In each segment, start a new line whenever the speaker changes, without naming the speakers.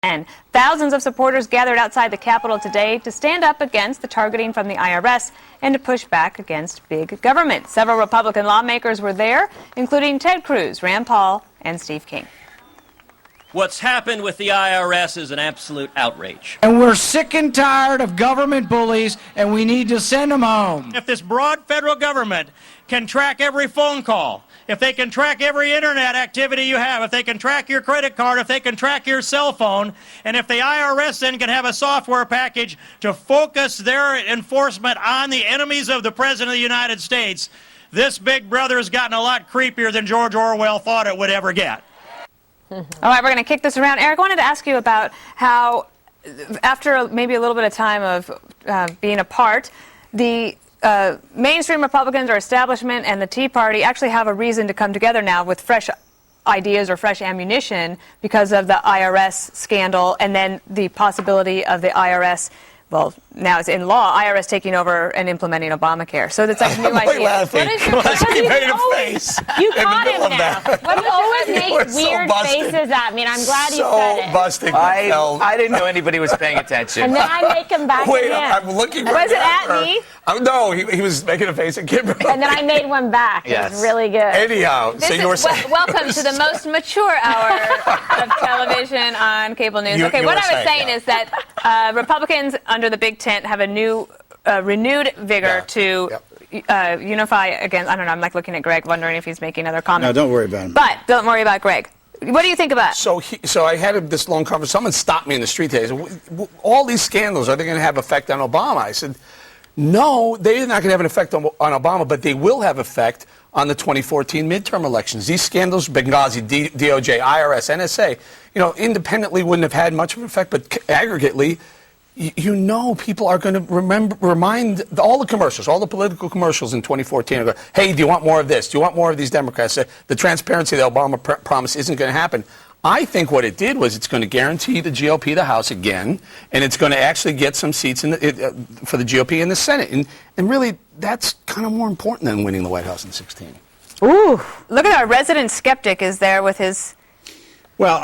And thousands of supporters gathered outside the Capitol today to stand up against the targeting from the IRS and to push back against big government. Several Republican lawmakers were there, including Ted Cruz, Rand Paul, and Steve King.
What's happened with the IRS is an absolute outrage.
And we're sick and tired of government bullies, and we need to send them home.
If this broad federal government can track every phone call, if they can track every internet activity you have, if they can track your credit card, if they can track your cell phone, and if the IRS then can have a software package to focus their enforcement on the enemies of the President of the United States, this big brother has gotten a lot creepier than George Orwell thought it would ever get.
All right, we're going to kick this around. Eric, I wanted to ask you about how, after maybe a little bit of time of being apart, the mainstream Republicans or establishment and the Tea Party actually have a reason to come together now with fresh ideas or fresh ammunition because of the IRS scandal and then the possibility of the IRS, well, now it's in law, IRS taking over and implementing Obamacare. So that's like a new idea.
Laughing. He made a face.
You caught him now. You always make weird faces at me, and I'm glad you said it.
Busting.
I didn't know anybody was paying attention.
And then I make him back
Wait,
at him.
I'm looking
right
Was it
at
her.
me?
No, he was making a face at Kimberly.
And then I made one back.
Yes.
It was really good.
Anyhow,
This
so you were saying.
welcome to the most mature hour of television on cable news.
You
what
were
I was saying
yeah.
is that Republicans under the big tent have a new, renewed vigor to unify against. I don't know. I'm like looking at Greg, wondering if he's making other comments.
No, don't worry about him.
But don't worry about Greg. What do you think about?
So I had this long conversation. Someone stopped me in the street today. Said, all these scandals, are they going to have effect on Obama? I said, no, they're not going to have an effect on Obama, but they will have effect on the 2014 midterm elections. These scandals, Benghazi, DOJ, IRS, NSA, independently wouldn't have had much of an effect, but aggregately, people are going to remind all the commercials, all the political commercials in 2014 are going, hey, do you want more of this? Do you want more of these Democrats? The transparency the Obama promise isn't going to happen. I think what it did was it's going to guarantee the GOP the House again, and it's going to actually get some seats for the GOP in the Senate. And really, that's kind of more important than winning the White House in 2016.
Ooh, look at our resident skeptic is there with his...
Well,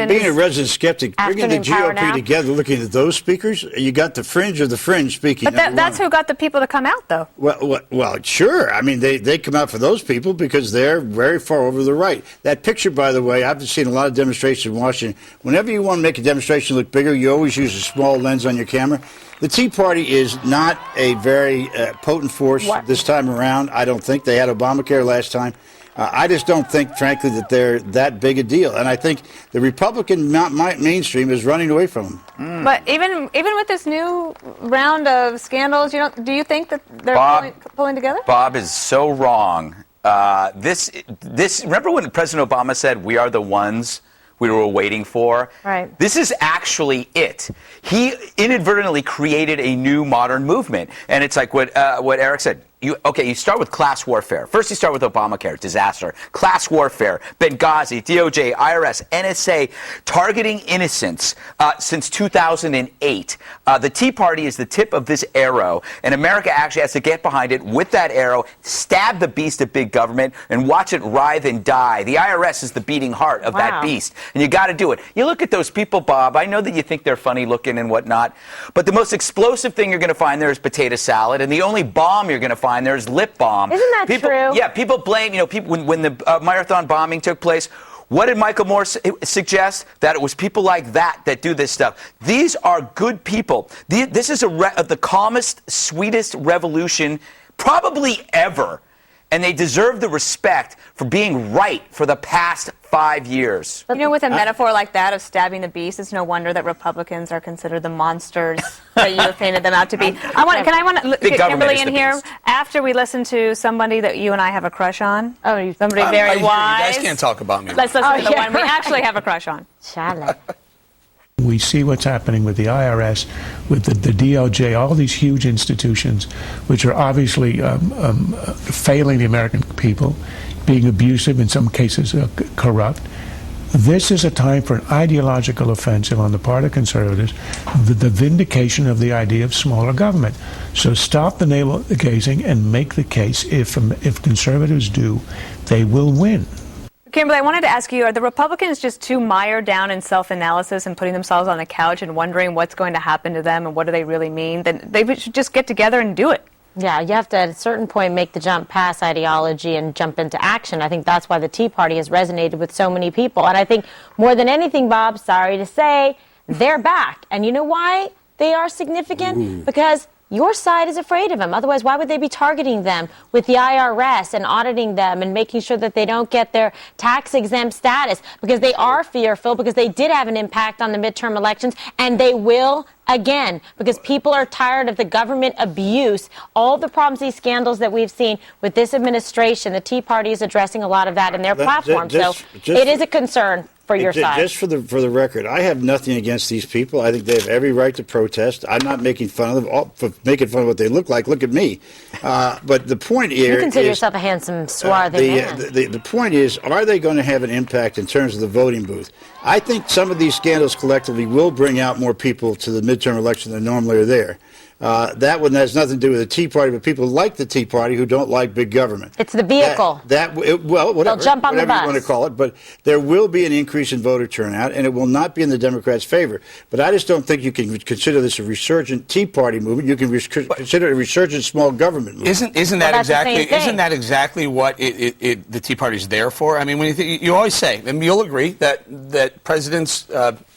being a resident skeptic, bringing the GOP together, looking at those speakers, you got the fringe of the fringe speaking.
But that's who got the people to come out, though.
Well, sure. I mean, they come out for those people because they're very far over the right. That picture, by the way, I've seen a lot of demonstrations in Washington. Whenever you want to make a demonstration look bigger, you always use a small lens on your camera. The Tea Party is not a very potent force this time around. I don't think. They had Obamacare last time. I just don't think, frankly, that they're that big a deal. And I think the Republican mainstream is running away from them.
But even with this new round of scandals, do you think that they're pulling together?
Bob is so wrong. Remember when President Obama said, "We are the ones we were waiting for"?
Right.
This is actually it. He inadvertently created a new modern movement, and it's like what Eric said. You start with class warfare. First, you start with Obamacare, disaster. Class warfare, Benghazi, DOJ, IRS, NSA, targeting innocents since 2008. The Tea Party is the tip of this arrow, and America actually has to get behind it with that arrow, stab the beast of big government, and watch it writhe and die. The IRS is the beating heart of that beast, and you got to do it. You look at those people, Bob, I know that you think they're funny looking and whatnot, but the most explosive thing you're going to find there is potato salad, and the only bomb you're going to find there's lip balm.
Isn't that true?
Yeah, people blame, people when the marathon bombing took place, what did Michael Moore suggest? That it was people like that do this stuff. These are good people. This is the calmest, sweetest revolution probably ever. And they deserve the respect for being right for the past 5 years.
With a metaphor like that of stabbing the beast, it's no wonder that Republicans are considered the monsters that you have painted them out to be. Can I get Kimberly in here after we listen to somebody that you and I have a crush on? Oh, somebody very wise.
You guys can't talk about me.
Let's listen to the one we actually have a crush on.
Charlotte.
We see what's happening with the IRS, with the DOJ, all these huge institutions, which are obviously failing the American people, being abusive, in some cases corrupt. This is a time for an ideological offensive on the part of conservatives, the vindication of the idea of smaller government. So stop the navel gazing and make the case. If conservatives do, they will win.
Kimberly, I wanted to ask you, are the Republicans just too mired down in self-analysis and putting themselves on the couch and wondering what's going to happen to them and what do they really mean? Then they should just get together and do it.
Yeah, you have to, at a certain point, make the jump past ideology and jump into action. I think that's why the Tea Party has resonated with so many people. And I think more than anything, Bob, sorry to say, they're back. And you know why they are significant? Because your side is afraid of them. Otherwise, why would they be targeting them with the IRS and auditing them and making sure that they don't get their tax-exempt status? Because they are fearful, because they did have an impact on the midterm elections, and they will again, because people are tired of the government abuse, all the problems, these scandals that we've seen with this administration. The Tea Party is addressing a lot of that in their platform. So it is a concern for your side.
Just for the record, I have nothing against these people. I think they have every right to protest. I'm not making fun of them, for making fun of what they look like. Look at me. But the point here
you consider yourself a handsome, swarthy man.
The point is, are they going to have an impact in terms of the voting booth? I think some of these scandals collectively will bring out more people to the midterm election than normally are there. That one has nothing to do with the Tea Party, but people like the Tea Party who don't like big government.
It's the vehicle.
Whatever.
They'll jump on the bus.
You want to call it, but there will be an increase in voter turnout, and it will not be in the Democrats' favor. But I just don't think you can consider this a resurgent Tea Party movement. You can consider it a resurgent small government movement.
Isn't that exactly what the Tea Party is there for? I mean, when you always say, and you'll agree that presidents,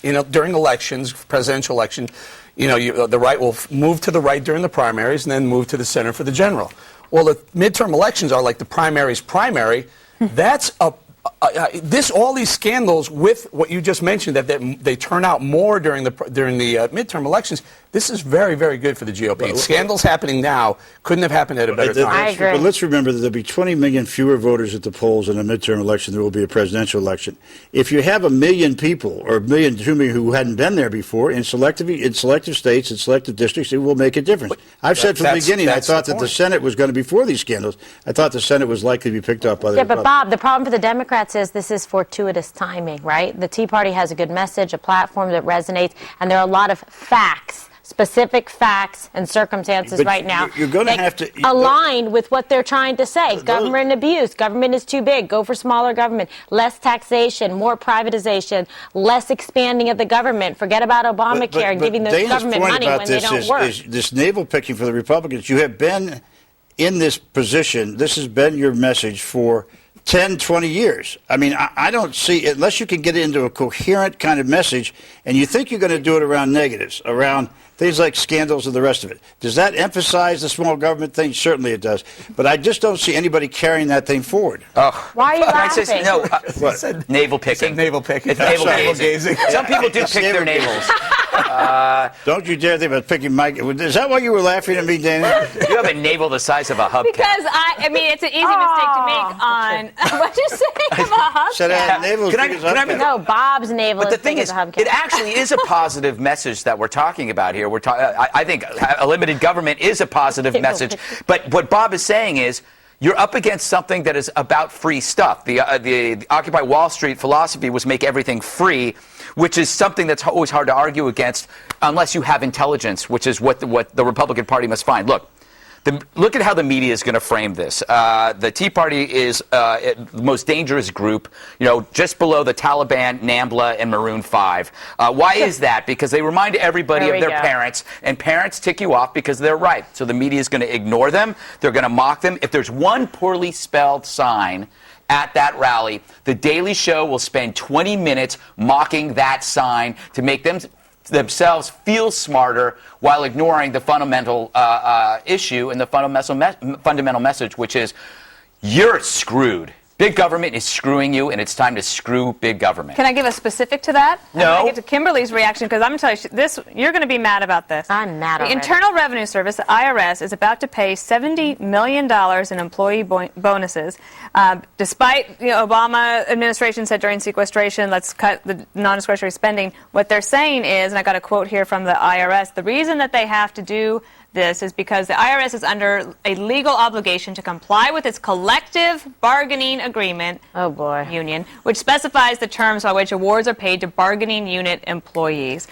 during elections, presidential election. The right will move to the right during the primaries and then move to the center for the general. Well, the midterm elections are like the primary's primary. That's all these scandals with what you just mentioned, that they turn out more during the midterm elections. This is very, very good for the GOP. Scandals happening now couldn't have happened at a better time.
I agree.
But let's remember that there'll be 20 million fewer voters at the polls in a midterm election than there will be a presidential election. If you have 1 million people or 1 million, 2 million who hadn't been there before in selective states and selective districts, it will make a difference. I've said from the beginning I thought that the Senate was going to be for these scandals. I thought the Senate was likely to be picked up by the Republicans.
But Bob, the problem for the Democrats is this is fortuitous timing, right? The Tea Party has a good message, a platform that resonates, and there are a lot of facts, specific facts and circumstances right now
you're going to have to
align with what they're trying to say. Government abuse, government is too big, go for smaller government, less taxation, more privatization, less expanding of the government, forget about Obamacare and giving the government money when they don't work.
Is this navel picking for the Republicans. You have been in this position, this has been your message for 10, 20 years. I mean, I don't see, unless you can get it into a coherent kind of message, and you think you're going to do it around negatives, around things like scandals and the rest of it. Does that emphasize the small government thing? Certainly it does. But I just don't see anybody carrying that thing forward.
Oh.
Why are you laughing?
Navel picking.
Navel picking.
It's navel gazing. Some people do pick their navels.
Don't you dare think about picking Mike. Is that why you were laughing at me, Dana?
You have a navel the size of a hubcap.
Because it's an easy mistake to make on what'd you say about hubcap?
Said I had navel as big as hubcap.
No, Bob's navel
But the
is
thing
big
is,
as a hubcap.
it actually is a positive message that we're talking about here. I think a limited government is a positive message. But what Bob is saying is, you're up against something that is about free stuff. The Occupy Wall Street philosophy was make everything free, which is something that's always hard to argue against unless you have intelligence, which is what the Republican Party must find. Look at how the media is going to frame this. The Tea Party is the most dangerous group, just below the Taliban, NAMBLA, and Maroon 5. Why is that? Because they remind everybody of their parents, and parents tick you off because they're right. So the media is going to ignore them. They're going to mock them. If there's one poorly spelled sign at that rally, The Daily Show will spend 20 minutes mocking that sign to make themselves feel smarter while ignoring the fundamental issue and the fundamental message, which is you're screwed. Big government is screwing you, and it's time to screw big government.
Can I give a specific to that?
No.
I'm going to get to Kimberly's reaction, because I'm going to tell you this. You're going to be mad about this.
I'm mad already.
The Internal Revenue Service, the IRS, is about to pay $70 million in employee bonuses. Despite the Obama administration said during sequestration, let's cut the non-discretionary spending. What they're saying is, and I got a quote here from the IRS, the reason that they have to do this is because the IRS is under a legal obligation to comply with its collective bargaining agreement union, which specifies the terms by which awards are paid to bargaining unit employees.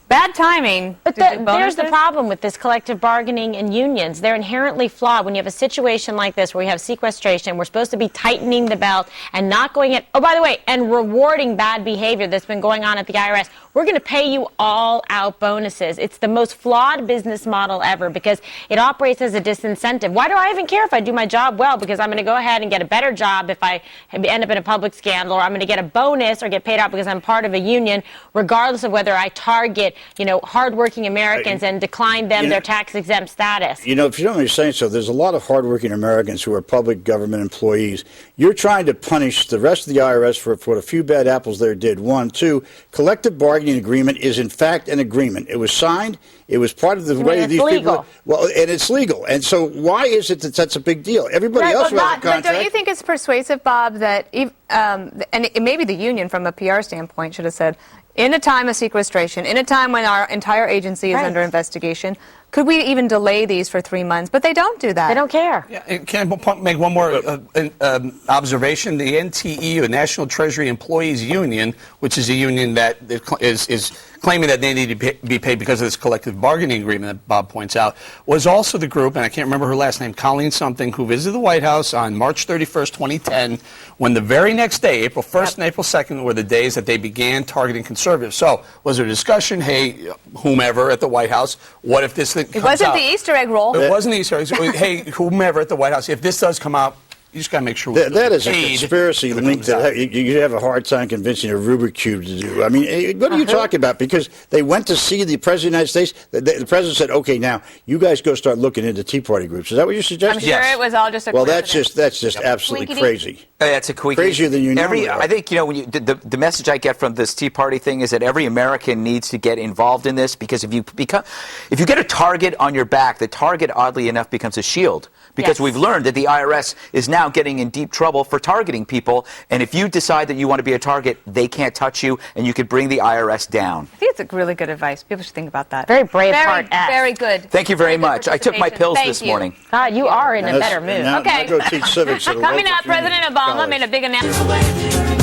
bad timing.
But
to do
there's the
bonuses.
problem with this collective bargaining and unions. They're inherently flawed. When you have a situation like this where we have sequestration, we're supposed to be tightening the belt and not going at, oh, by the way, and rewarding bad behavior that's been going on at the IRS. We're going to pay you all out bonuses. It's the most flawed business model ever because it operates as a disincentive. Why do I even care if I do my job well? Because I'm going to go ahead and get a better job if I end up in a public scandal, or I'm going to get a bonus or get paid out because I'm part of a union, regardless of whether I target, hardworking Americans and decline them their tax-exempt status.
If you don't mind me saying so, there's a lot of hardworking Americans who are public government employees. You're trying to punish the rest of the IRS for what a few bad apples there did. One. Two, collective bargaining agreement is in fact an agreement. It was signed. It was part of the way these
legal.
people. Well, and it's legal. And so why is it that that's a big deal? Everybody else who has a contract.
But don't you think it's persuasive, Bob, that maybe the union, from a PR standpoint, should have said, in a time of sequestration, in a time when our entire agency is under investigation, could we even delay these for 3 months? But they don't do that.
They don't care.
Yeah, and can I make one more observation? The NTE, the National Treasury Employees Union, which is a union that is claiming that they need to be paid because of this collective bargaining agreement that Bob points out, was also the group, and I can't remember her last name, Colleen something, who visited the White House on March 31st, 2010, when the very next day, April 1st and April 2nd, were the days that they began targeting conservatives. So was there a discussion, hey, whomever at the White House, what if this thing comes out?
It wasn't the Easter egg roll.
It wasn't the Easter egg. Hey, whomever at the White House, if this does come out, you just got to make sure
that is a conspiracy link that you have a hard time convincing a Rubik's Cube to do. I mean, what are you talking about? Because they went to see the President of the United States. The President said, okay, now you guys go start looking into Tea Party groups. Is that what you're suggesting?
I'm sure it was all just a
coincidence. That's just absolutely crazy.
That's
crazier than you know.
I think, when the message I get from this Tea Party thing is that every American needs to get involved in this, because if you get a target on your back, the target, oddly enough, becomes a shield. Because we've learned that the IRS is now getting in deep trouble for targeting people. And if you decide that you want to be a target, they can't touch you, and you could bring the IRS down.
I think it's a really good advice. People should think about that.
Very brave heart.
Very good.
Thank you very much. I took my pills this morning.
God, you are in a better mood.
Now go teach civics.
Coming up, President Obama made a big announcement.